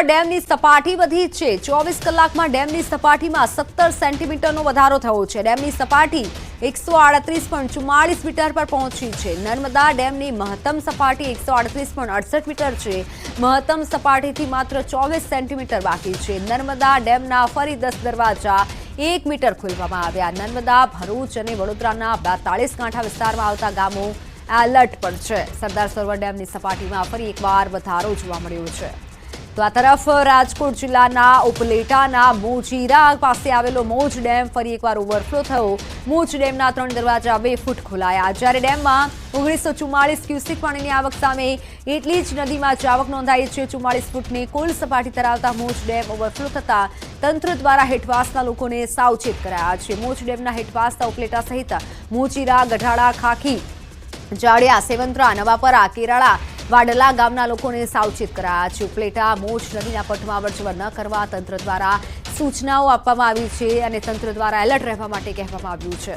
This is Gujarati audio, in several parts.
જૂનાગઢમાં ડેમની સપાટી વધી છે। 24 કલાકમાં ડેમની સપાટીમાં 17 સેન્ટીમીટરનો વધારો થયો છે। ડેમની સપાટી 138.44 મીટર પર પહોંચી છે। નર્મદા ડેમની મહત્તમ સપાટી 138.68 મીટર છે। મહત્તમ સપાટીથી માત્ર 24 સેન્ટીમીટર બાકી છે। નર્મદા ડેમના ફરી 10 દરવાજા 1 મીટર ખોલવામાં આવ્યા। નર્મદા, ભરૂચ અને વડોદરાના 42 કાંઠા વિસ્તારમાં આવતા ગામો એલર્ટ પર છે। સરદાર સરોવર ડેમની સપાટીમાં ફરી એકવાર વધારો જોવા મળ્યો છે। તો આ તરફ રાજકોટ જિલ્લાના ઉપલેટાના મોજીરા પાસે આવેલો મોજ ડેમ ફરી એકવાર ઓવરફ્લો થયો। મોજ ડેમના 3 દરવાજા 2 ફૂટ ખોલાયા। જ્યારે ડેમમાં 1944 ક્યુસેક પાણીની આવક સામે એટલી જ નદીમાં જ આવક નોંધાઈ છે। 44 ફૂટની કુલ સપાટી ધરાવતા મોજ ડેમ ઓવરફ્લો થતા તંત્ર દ્વારા હેઠવાસના લોકોને સાવચેત કરાયા છે। મોજ ડેમના હેઠવાસના ઉપલેટા સહિત મોજીરા, ગઢાળા, ખાખી, જાડિયા, સેવંત્રા, નવાપરા, કેરાળા, વાડલા ગામના લોકોને સાવચેત કરાયા છે। ઉપલેટા મોજ નદીના પટમાં અવરજવર ન કરવા તંત્ર દ્વારા સૂચનાઓ આપવામાં આવી છે અને તંત્ર દ્વારા એલર્ટ રહેવા માટે કહેવામાં આવ્યું છે।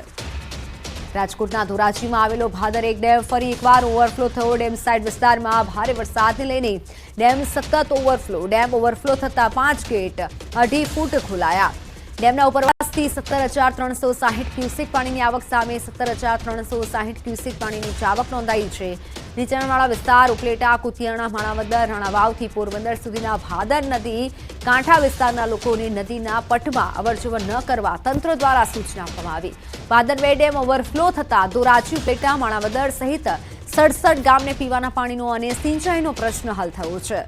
રાજકોટના ધોરાજીમાં આવેલો ભાદર એક ડેમ ફરી એકવાર ઓવરફ્લો થયો। ડેમ સાઇડ વિસ્તારમાં ભારે વરસાદને લઈને ડેમ સતત ઓવરફ્લો। ડેમ ઓવરફ્લો થતા 5 ગેટ 2.5 ફૂટ ખોલાયા। ડેમના ઉપરવાસથી 17,360 ક્યુસેક પાણીની આવક સામે 17,360 ક્યુસેક પાણીની આવક નોંધાઈ છે। નીચાણવાળા વિસ્તાર ઉપલેટા, કુતિયાણા, માણાવદર, રાણાવાવથી પોરબંદર સુધીના ભાદર નદી કાંઠા વિસ્તારના લોકોને નદીના પટમાં અવરજવર ન કરવા તંત્ર દ્વારા સૂચના આપવામાં આવી। ભાદર 2 ડેમ ઓવરફ્લો થતા ધોરાજી, ઉપલેટા, માણાવદર સહિત 67 ગામને પીવાના પાણીનો અને સિંચાઈનો પ્રશ્ન હલ થયો છે।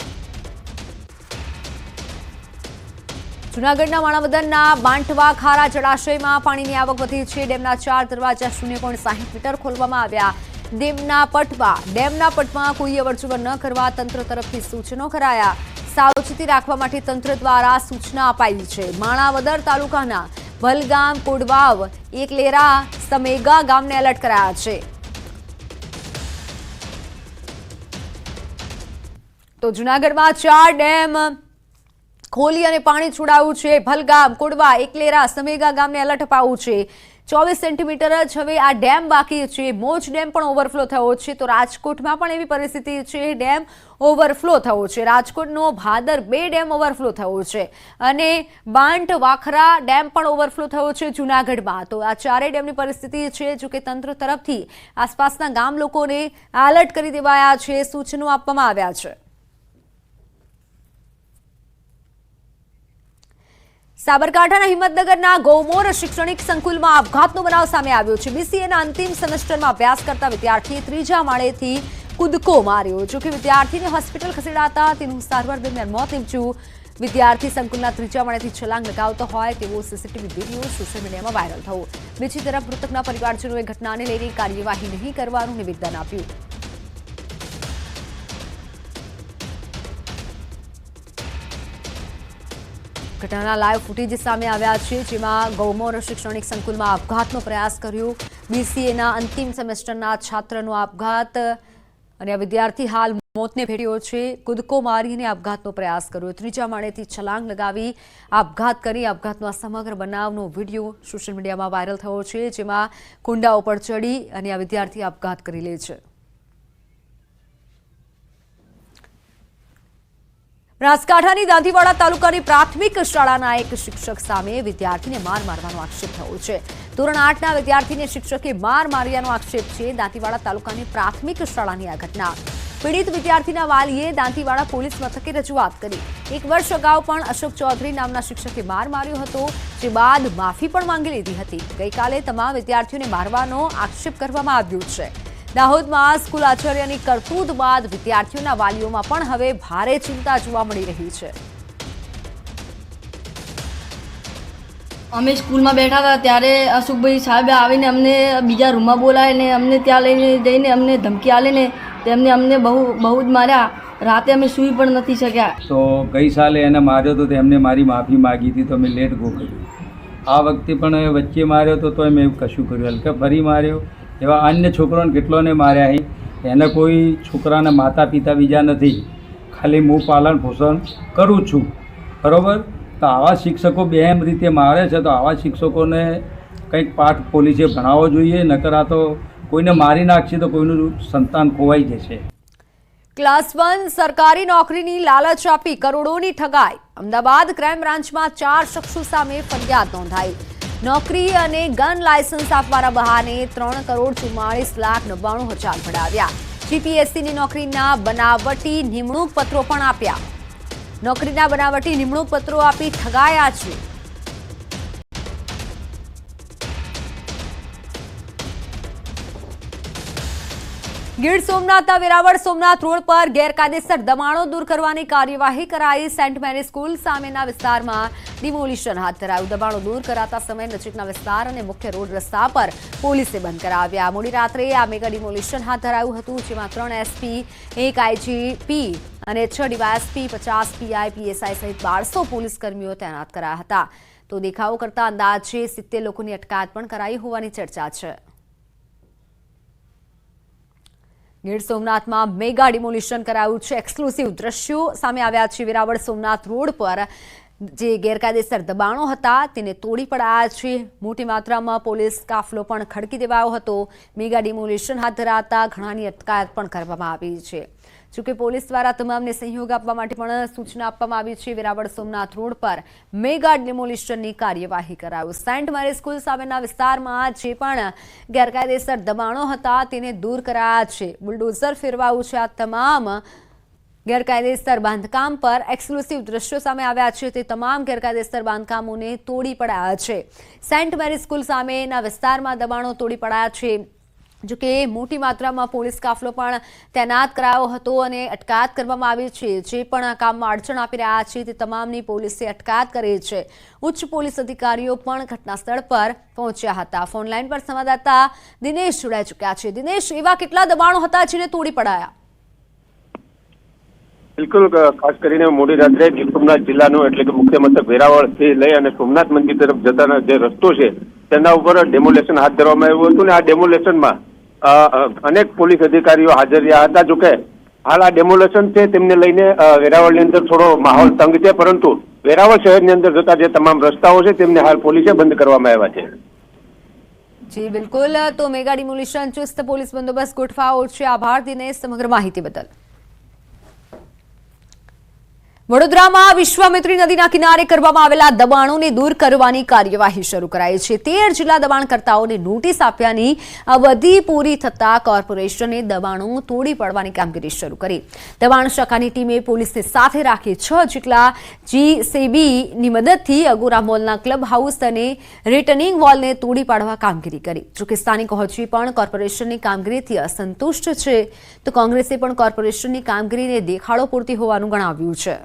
જૂનાગઢના માણાવદરના બાંટવા ખારા જળાશયમાં પાણીની આવક વધી છે। ડેમના 4 દરવાજા 0.60 મીટર ખોલવામાં આવ્યા। ડેમના પટમાં કોઈ અવરજવર ન કરવા તંત્ર તરફથી સૂચનો કરાયા। સાવચેતી રાખવા માટે તંત્ર દ્વારા સૂચના અપાઈ છે। માણાવદર તાલુકાના ભલગામ, કોડવાવ, એકલેરા, સમેગા ગામને એલર્ટ કરાયા છે। તો જૂનાગઢમાં 4 ડેમ ખોલી અને પાણી છોડાયું છે। ભલગામ, કોડવા, એકલેરા, સમેગા ગામને એલર્ટ અપાયું છે। 24 સેન્ટીમીટર જ હવે આ ડેમ બાકી છે। મોજ ડેમ પણ ઓવરફ્લો થયો છે। તો રાજકોટમાં પણ એવી પરિસ્થિતિ છે, ડેમ ઓવરફ્લો થયો છે। રાજકોટનો ભાદર 2 ડેમ ઓવરફ્લો થયો છે અને બાંટ વાખરા ડેમ પણ ઓવરફ્લો થયો છે જૂનાગઢમાં। તો આ 4 ડેમની પરિસ્થિતિ છે। જો કે તંત્ર તરફથી આસપાસના ગામ લોકોને એલર્ટ કરી દેવાયા છે, સૂચનો આપવામાં આવ્યા છે। સાબરકાંઠાના હિંમતનગરના ગૌમોર શૈક્ષણિક સંકુલમાં આપઘાતનો બનાવ સામે આવ્યો છે। બીસીએના અંતિમ સેમેસ્ટરમાં અભ્યાસ કરતા વિદ્યાર્થીએ 3જા માળેથી કૂદકો માર્યો। જો કે વિદ્યાર્થીને હોસ્પિટલ ખસેડાતા તેનું સારવાર દરમિયાન મોત નીપજ્યું। વિદ્યાર્થી સંકુલના 3જા માળેથી છલાંગ લગાવતો હોય તેવો સીસીટીવી વિડીયો સોશિયલ મીડિયામાં વાયરલ થયો। બીજી તરફ મૃતકના પરિવારજનોએ ઘટનાને લઈને કાર્યવાહી નહીં કરવાનું નિવેદન આપ્યું। ઘટનાના લાઈવ ફૂટેજ સામે આવ્યા છે, જેમાં ગૌમોર શૈક્ષણિક સંકુલમાં આપઘાતનો પ્રયાસ કર્યો। બીસીએના અંતિમ સેમેસ્ટરના છાત્રનો આપઘાત અને આ વિદ્યાર્થી હાલ મોતને ભેટ્યો છે। કૂદકો મારીને આપઘાતનો પ્રયાસ કર્યો। 3જા માળેથી છલાંગ લગાવી આપઘાત કરી। આપઘાતનો સમગ્ર બનાવનો વિડીયો સોશિયલ મીડિયામાં વાયરલ થયો છે, જેમાં કુંડા ઉપર ચડી અને આ વિદ્યાર્થી આપઘાત કરી લે છે। બનાસકાંઠાની દાંતીવાડા તાલુકાની પ્રાથમિક શાળાના એક શિક્ષક સામે વિદ્યાર્થીને માર મારવાનો આક્ષેપ થયો છે। ધોરણ 8ના વિદ્યાર્થીને શિક્ષકે માર માર્યાનો આક્ષેપ છે। દાંતીવાડા તાલુકાની પ્રાથમિક શાળાની આ ઘટના। પીડિત વિદ્યાર્થીના વાલીએ દાંતીવાડા પોલીસ મથકે રજૂઆત કરી। 1 વર્ષ અગાઉ પણ અશોક ચૌધરી નામના શિક્ષકે માર માર્યો હતો, જે બાદ માફી પણ માંગી લીધી હતી। ગઈકાલે તમામ વિદ્યાર્થીઓને મારવાનો આક્ષેપ કરવામાં આવ્યો છે। દાહોદમાં સ્કૂલ આચાર્યની કરતૂત બાદ વિદ્યાર્થીઓના વાલીઓમાં પણ હવે ભારે ચિંતા જોવા મળી રહી છે। અમે સ્કૂલમાં બેઠા હતા ત્યારે અશોકભાઈ સાહેબે આવીને અમને બીજા રૂમમાં બોલાવીને અમને ત્યાં લઈને જઈને અમને ધમકી આલીને તેમને અમને બહુ જ માર્યા। રાતે અમે સૂઈ પણ નથી શક્યા। તો ગઈ સાલે એને માર્યો તો તેમને મારી માફી માગી હતી, તો મેં લેટ ગો કર્યું। આ વખતે પણ વચ્ચે માર્યો તો મેં કશું કર્યું, હલકે ફરી માર્યો। એવા અન્ય છોકરાઓને કેટલોને માર્યા છે। એને કોઈ છોકરાના માતા પિતા બીજા નથી, ખાલી હું પાલન પોષણ કરું છું, બરાબર। તો આવા શિક્ષકો બેમ રીતે મારે છે, તો આવા શિક્ષકોને કંઈક પાઠ પોલીસે ભણાવવો જોઈએ। નકર આ તો કોઈને મારી નાખશે તો કોઈનું સંતાન ખોવાઈ જશે। ક્લાસ 1 સરકારી નોકરીની લાલચ આપી કરોડોની ઠગાઈ. અમદાવાદ ક્રાઇમ બ્રાન્ચમાં 4 શખ્સો સામે ફરિયાદ નોંધાઈ. નોકરી અને ગન લાયસન્સ આપવાના બહાને 3,44,99,000 પડાવ્યા. જીપીએસસીની નોકરીના બનાવટી નિમણૂક પત્રો પણ આપ્યા. નોકરીના બનાવટી નિમણૂક પત્રો આપી ઠગાયા છે. ગીર સોમનાથના વેરાવળ સોમનાથ રોડ પર ગેરકાયદેસર દબાણો દૂર કરવાની કાર્યવાહી કરાઈ. સેન્ટ મેરી સ્કૂલ સામેના વિસ્તારમાં ડિમોલિશન હાથ ધરાયું. દબાણો દૂર કરાતા સમયે નજીકના વિસ્તાર અને મુખ્ય રોડ રસ્તા પર પોલીસે બંધ કરાવ્યા. મોડી રાત્રે આ મેગા ડિમોલિશન હાથ ધરાયું હતું, જેમાં 3 એસપી, 1 આઈજીપી અને 6 ડીવાયએસપી, 50 પીઆઈ, પીએસઆઈ સહિત 1200 પોલીસ કર્મીઓ તૈનાત કરાયા હતા. તો દેખાવો કરતા અંદાજે 70 લોકોની અટકાયત પણ કરાઈ હોવાની ચર્ચા છે. ગીર સોમનાથમાં મેગા ડિમોલિશન કરાયું છે. એક્સક્લુસિવ દ્રશ્યો સામે આવ્યા છે. વેરાવળ સોમનાથ રોડ પર જે ગેરકાયદેસર દબાણો હતા તેને તોડી પડાયા છે. મોટી માત્રામાં પોલીસ કાફલો પણ ખડકી દેવાયો હતો. મેગા ડિમોલિશન હાથ ધરાતા ઘણાની અટકાયત પણ કરવામાં આવી છે. જોકે પોલીસ દ્વારા તમામને સહયોગ આપવા માટે પણ સૂચના આપવામાં આવી છે. વેરાવળ સોમનાથ રોડ પર મેગા ડિમોલિશનની કાર્યવાહી કરાયું. સેન્ટ મેરી સ્કૂલ સામેના વિસ્તારમાં જે પણ ગેરકાયદેસર દબાણો હતા તેને દૂર કરાયા છે. બુલડોઝર ફેરવાયું છે. આ તમામ ગેરકાયદેસર બાંધકામ પર એક્સક્લુસિવ દ્રશ્યો સામે આવ્યા છે. તે તમામ ગેરકાયદેસર બાંધકામોને તોડી પડાયા છે. સેન્ટ મેરી સ્કૂલ સામેના વિસ્તારમાં દબાણો તોડી પડાયા છે. જોકે મોટી માત્રામાં પોલીસ કાફલો પણ તૈનાત કરાયો હતો અને અટકાયત કરવામાં આવી છે. જે પણ આ કામમાં અડચણ આપી રહ્યા છે તે તમામની પોલીસે અટકાયત કરી છે. ઉચ્ચ પોલીસ અધિકારીઓ પણ ઘટના સ્થળ પર પહોંચ્યા હતા. ફોનલાઈન પર સંવાદદાતા દિનેશ જોડાઈ ચૂક્યા છે. દિનેશ, એવા કેટલા દબાણો હતા જેને તોડી પડાયા? બિલકુલ, ખાસ કરીને મોડી રાત્રે ગીર સોમનાથ જિલ્લાનું એટલે કે મુખ્ય મથક વેરાવળથી લઈ અને સોમનાથ મંદિર તરફ જતાના જે રસ્તો છે તેના ઉપર ડેમોલેશન હાથ ધરવામાં આવ્યું હતું. ને આ ડેમોલેશનમાં અનેક પોલીસ અધિકારીઓ હાજર રહ્યા હતા. જોકે હાલ આ ડેમોલેશન છે તેમને લઈને વેરાવળની અંદર થોડો માહોલ તંગ છે, પરંતુ વેરાવળ શહેરની અંદર જતા જે તમામ રસ્તાઓ છે તેમને હાલ પોલીસે બંધ કરવામાં આવ્યા છે. જી બિલકુલ, તો મેગા ડિમોલિશન ચુસ્ત પોલીસ બંદોબસ્ત ગોઠવાયો છે. આભાર દિનેશ સમગ્ર માહિતી બદલ. વડોદરામાં વિશ્વામિત્રી નદીના કિનારે કરવામાં આવેલા દબાણોને દૂર કરવાની કાર્યવાહી શરૂ કરાઈ છે. 13 જેટલા દબાણકર્તાઓને નોટિસ આપ્યાની અવધિ પૂરી થતા કોર્પોરેશને દબાણો તોડી પાડવાની કામગીરી શરૂ કરી. દબાણ શાખાની ટીમે પોલીસને સાથે રાખી 6 જેટલા જીસીબીની મદદથી અગોરા મોલના ક્લબ હાઉસ અને રિટર્નિંગ વોલને તોડી પાડવા કામગીરી કરી. જોકે સ્થાનિકો હજી પણ કોર્પોરેશનની કામગીરીથી અસંતુષ્ટ છે. તો કોંગ્રેસે પણ કોર્પોરેશનની કામગીરીને દેખાડો પૂરતી હોવાનું ગણાવ્યું છે.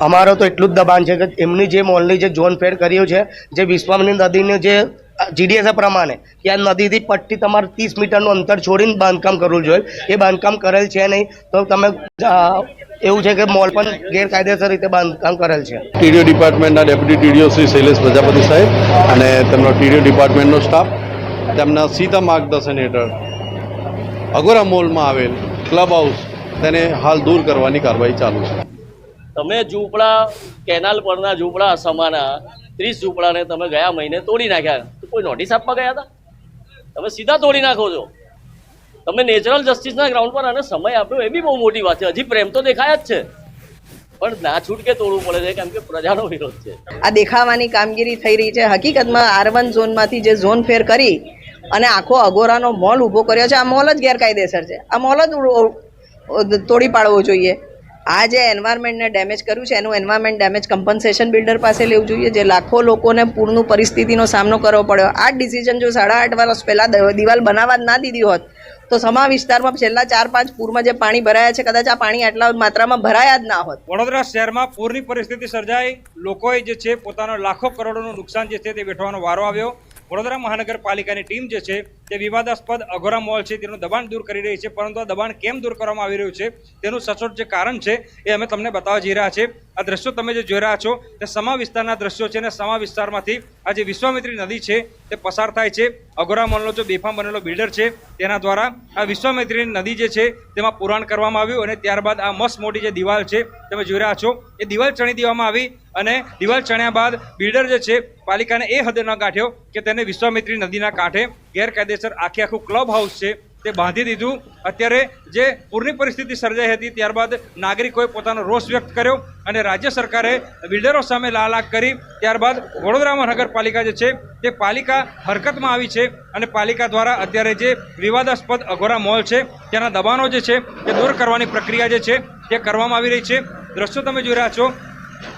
અમારો તો એટલું જ દબાણ છે કે એમની જે મોલની જે ઝોન ફેર કર્યું છે, જે વિશ્વામિત્રી નદીને જે જીડીએસ પ્રમાણે કે આ નદીથી પટ્ટી તમારે 30 મીટરનું અંતર છોડીને બાંધકામ કરવું જોઈએ, એ બાંધકામ કરેલ છે નહીં. તો તમે એવું છે કે મોલ પણ ગેરકાયદેસર રીતે બાંધકામ કરેલ છે. ટીડીઓ ડિપાર્ટમેન્ટના ડેપ્યુટી ટીડીઓ શ્રી શૈલેષ પ્રજાપતિ સાહેબ અને તેમનો ટીડીઓ ડિપાર્ટમેન્ટનો સ્ટાફ તેમના સીધા માર્ગદર્શન હેઠળ અગોરા મોલમાં આવેલ ક્લબ હાઉસ તેને હાલ દૂર કરવાની કાર્યવાહી ચાલુ છે. તમે ઝૂંપડા કેનાલ પરના ઝૂંપડા સમાના 30 ઝૂંપડાને તમે ગયા મહિને તોડી નાખ્યા. તો કોઈ નોટિસ આપવા ગયા હતા? તમે સીધા તોડી નાખો છો. તમે નેચરલ જસ્ટિસના ગ્રાઉન્ડ પર આને સમય આપ્યો એ બી બહુ મોટી વાત છે. હજી પ્રેમ તો દેખાય જ છે, પણ ના છૂટકે તોડવું પડે છે કેમ કે પ્રજાનો વિરોધ છે. આ દેખાવાની કામગીરી થઈ રહી છે. હકીકતમાં R1 ઝોનમાંથી જે ઝોન ફેર કરી અને આખો અગોરાનો મોલ ઊભો કર્યો છે, આ મોલ જ ગેરકાયદેસર છે. આ મોલ જ તોડી પાડવો જોઈએ. આ જે એન્વાયરમેન્ટને ડેમેજ કર્યું છે એનું એન્વાયરમેન્ટ ડેમેજ કમ્પન્સેશન બિલ્ડર પાસે લેવું જોઈએ. જે લાખો લોકોને પૂરનું પરિસ્થિતિનો સામનો કરવો પડ્યો. આ ડિસિઝન જો 8.5 વર્ષ પહેલાં દિવાલ બનાવવા જ ના દીધી હોત તો સમા વિસ્તારમાં છેલ્લા 4-5 પૂરમાં જે પાણી ભરાયા છે, કદાચ આ પાણી આટલા માત્રામાં ભરાયા જ ના હોત. વડોદરા શહેરમાં પૂરની પરિસ્થિતિ સર્જાઈ. લોકોએ જે છે પોતાનો લાખો કરોડોનું નુકસાન જે છે તે વેઠવાનો વારો આવ્યો. વડોદરા મહાનગરપાલિકાની ટીમ જે છે તે વિવાદાસ્પદ અગોરા મોલ છે તેનું દબાણ દૂર કરી રહી છે, પરંતુ આ દબાણ કેમ દૂર કરવામાં આવી રહ્યું છે તેનું સચોટ જે કારણ છે એ અમે તમને બતાવવા જઈ રહ્યા છે. આ દ્રશ્યો તમે જે જોઈ રહ્યા છો તે સમા વિસ્તારના દ્રશ્યો છે અને સમા વિસ્તારમાંથી આ જે વિશ્વામિત્રી નદી છે તે પસાર થાય છે. અગોરા મોલનો જો બેફામ બનેલો બિલ્ડર છે તેના દ્વારા આ વિશ્વામિત્રી નદી જે છે તેમાં પુરાણ કરવામાં આવ્યું અને ત્યારબાદ આ મસ્ત મોટી જે દિવાલ છે તમે જોઈ રહ્યા છો એ દિવાલ ચણી દેવામાં આવી. અને દિવાલ ચણ્યા બાદ બિલ્ડર જે છે પાલિકાને એ હદે ન ગાંઠ્યો કે તેને વિશ્વામિત્રી નદીના કાંઠે ગેરકાયદે ગેરકાયદેસર આખું ક્લબ હાઉસ છે તે બાંધી દીધું. અત્યારે જે પૂરની પરિસ્થિતિ સર્જાઈ હતી ત્યારબાદ નાગરિકોએ પોતાનો રોષ વ્યક્ત કર્યો અને રાજ્ય સરકારે બિલ્ડરો સામે લાલાક કરી ત્યારબાદ વડોદરા મહાનગરપાલિકા જે છે તે પાલિકા હરકતમાં આવી છે અને પાલિકા દ્વારા અત્યારે જે વિવાદાસ્પદ અઘોરા મોલ છે તેના દબાણો જે છે તે દૂર કરવાની પ્રક્રિયા જે છે તે કરવામાં આવી રહી છે. દ્રશ્યો તમે જોઈ રહ્યા છો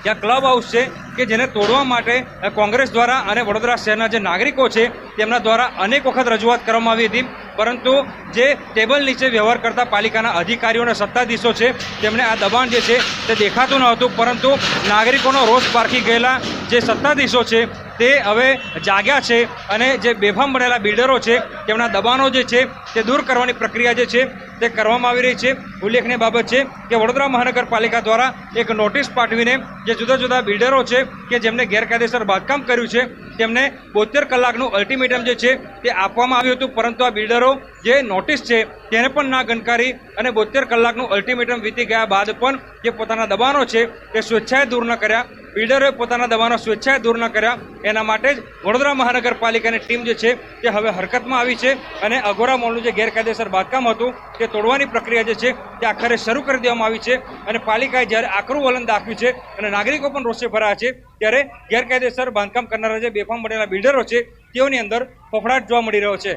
ત્યાં ક્લબ હાઉસ છે કે જેને તોડવા માટે કોંગ્રેસ દ્વારા અને વડોદરા શહેરના જે નાગરિકો છે તેમના દ્વારા અનેક વખત રજૂઆત કરવામાં આવી હતી, પરંતુ જે ટેબલ નીચે વ્યવહાર કરતા પાલિકાના અધિકારીઓ અને સત્તાધીશો છે તેમને આ દબાણ જે છે તે દેખાતું ન હતું. પરંતુ નાગરિકોનો રોષ પારખી ગયેલા જે સત્તાધીશો છે તે હવે જાગ્યા છે અને જે બેફામ બનેલા બિલ્ડરો છે તેમના દબાણો જે છે તે દૂર કરવાની પ્રક્રિયા જે છે તે કરવામાં આવી રહી છે. ઉલ્લેખનીય બાબત છે કે વડોદરા મહાનગરપાલિકા દ્વારા એક નોટિસ પાઠવીને જે જુદા જુદા બિલ્ડરો છે કે જેમને ગેરકાયદેસર બાંધકામ કર્યું છે તેમને 72 કલાકનું અલ્ટિમેટમ જે છે તે આપવામાં આવ્યું હતું, પરંતુ આ બિલ્ડરો જે નોટિસ છે તેને પણ ના ગણકારી અને 72 કલાકનું અલ્ટિમેટમ વીતી ગયા બાદ પણ જે પોતાના દબાણો છે તે સ્વેચ્છાએ દૂર ન કર્યા. બિલ્ડરોએ પોતાના દબાણો સ્વેચ્છાએ દૂર ન કર્યા. એના માટે જ વડોદરા મહાનગરપાલિકાની ટીમ જે છે તે હવે હરકતમાં આવી છે અને અઘોરા મોલનું જે ગેરકાયદેસર બાંધકામ હતું તે તોડવાની પ્રક્રિયા જે છે તે આખરે શરૂ કરી દેવામાં આવી છે. અને પાલિકાએ જ્યારે આકરું વલણ દાખવ્યું છે અને નાગરિકો પણ રોષે ભરાયા છે ત્યારે ગેરકાયદેસર બાંધકામ કરનારા જે બેફામ બનેલા બિલ્ડરો છે તેઓની અંદર ફફડાટ જોવા મળી રહ્યો છે.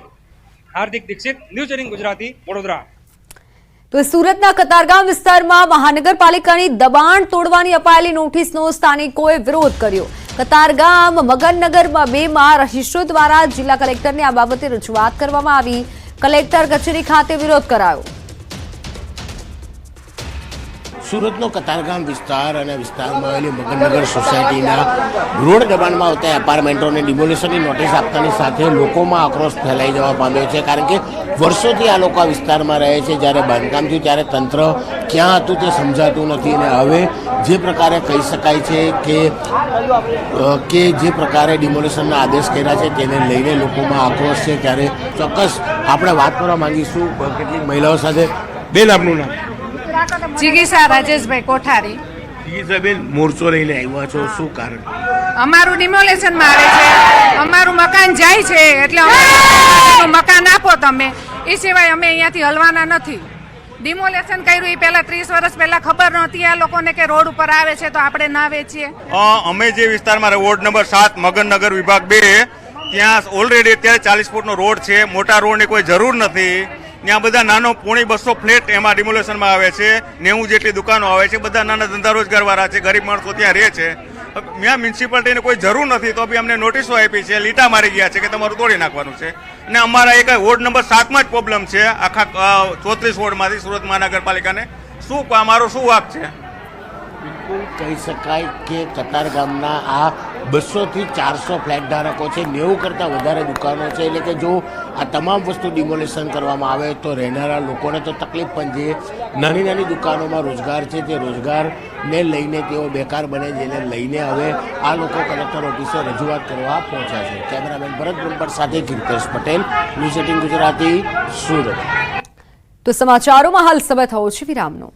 હાર્દિક દીક્ષિત, ન્યૂઝ 18 ગુજરાતી, વડોદરા. તો સુરતના કતારગામ વિસ્તારમાં મહાનગરપાલિકાની દબાણ તોડવાની અપાયેલી નોટિસનો સ્થાનિકોએ વિરોધ કર્યો. કતારગામ મગનનગરમાં 2 રહીશો દ્વારા જિલ્લા કલેક્ટરને આ બાબતે રજૂઆત કરવામાં આવી. કલેક્ટર કચેરી ખાતે વિરોધ કરાયો. સુરતનો કતારગામ વિસ્તાર અને વિસ્તારમાં આવેલી મગનનગર સોસાયટીના રોડ દબાણમાં આવતા એપાર્ટમેન્ટોને ડિમોલિશનની નોટિસ આપતાની સાથે લોકોમાં આક્રોશ ફેલાઈ જવા પામ્યો છે, કારણ કે વર્ષોથી આ લોકો આ વિસ્તારમાં રહે છે. જ્યારે બાંધકામ થયું ત્યારે તંત્ર ક્યાં હતું તે સમજાતું નથી અને હવે જે પ્રકારે કહી શકાય છે કે જે પ્રકારે ડિમોલિશનના આદેશ કર્યા છે તેને લઈને લોકોમાં આક્રોશ છે. ત્યારે ચોક્કસ આપણે વાત કરવા માંગીશું કેટલીક મહિલાઓ સાથે. બેન, આપનું નામ? જિગીસા રાજેશભાઈ કોઠારી. જિગીસાબેન, મોરચો લઈને આવ્યા છો, શું કારણ? અમારું ડિમોલેશનમાં આવે છે, અમારું મકાન જાય છે એટલે અમારું મકાન આપો તમે, એ સિવાય અમે અહીંયાથી હલવાના નથી. ડિમોલેશન કર્યું એ પહેલા 30 વર્ષ પહેલા ખબર નહોતી આ લોકોને કે રોડ ઉપર આવે છે તો આપણે ના વેચીએ. અમે જે વિસ્તારમાં વોર્ડ નંબર 7 મગનનગર વિભાગ 2 ત્યાં ઓલરેડી અત્યારે 40 ફૂટનો રોડ છે. મોટા રોડની કોઈ જરૂર નથી. ત્યાં બધા નાનો 200 ફ્લેટ એમાં ડિમોલેશનમાં આવે છે. 90 જેટલી દુકાનો આવે છે. બધા નાના ધંધા રોજગારવાળા છે, ગરીબ માણસો ત્યાં રહે છે. ત્યાં મ્યુનિસિપાલિટીને કોઈ જરૂર નથી તો બી અમને નોટિસો આપી છે, લીટા મારી ગયા છે કે તમારું તોડી નાખવાનું છે. અને અમારા એક વોર્ડ નંબર 7માં જ પ્રોબ્લેમ છે આખા 34 વોર્ડમાંથી સુરત મહાનગરપાલિકાને. શું અમારો શું વાક છે? બિલકુલ કહી શકાય કે કતારગામના આ 200 થી 400 ફ્લેટ ધારકો છે, 90 કરતાં વધારે દુકાનો છે. એટલે કે જો આ તમામ વસ્તુ ડિમોલિશન કરવામાં આવે તો રહેનારા લોકોને તો તકલીફ પણ છે. નાની નાની દુકાનોમાં રોજગાર છે, તે રોજગારને લઈને તેઓ બેકાર બને, જેને લઈને હવે આ લોકો કલેક્ટર ઓફિસે રજૂઆત કરવા પહોંચ્યા છે. કેમેરામેન ભરત બ્રહ્મભટ્ટ સાથે કીર્તેશ પટેલ, ન્યૂઝ 18 ગુજરાતી, સુરત. તો સમાચારોમાં હાલ સમય થયો છે વિરામનો.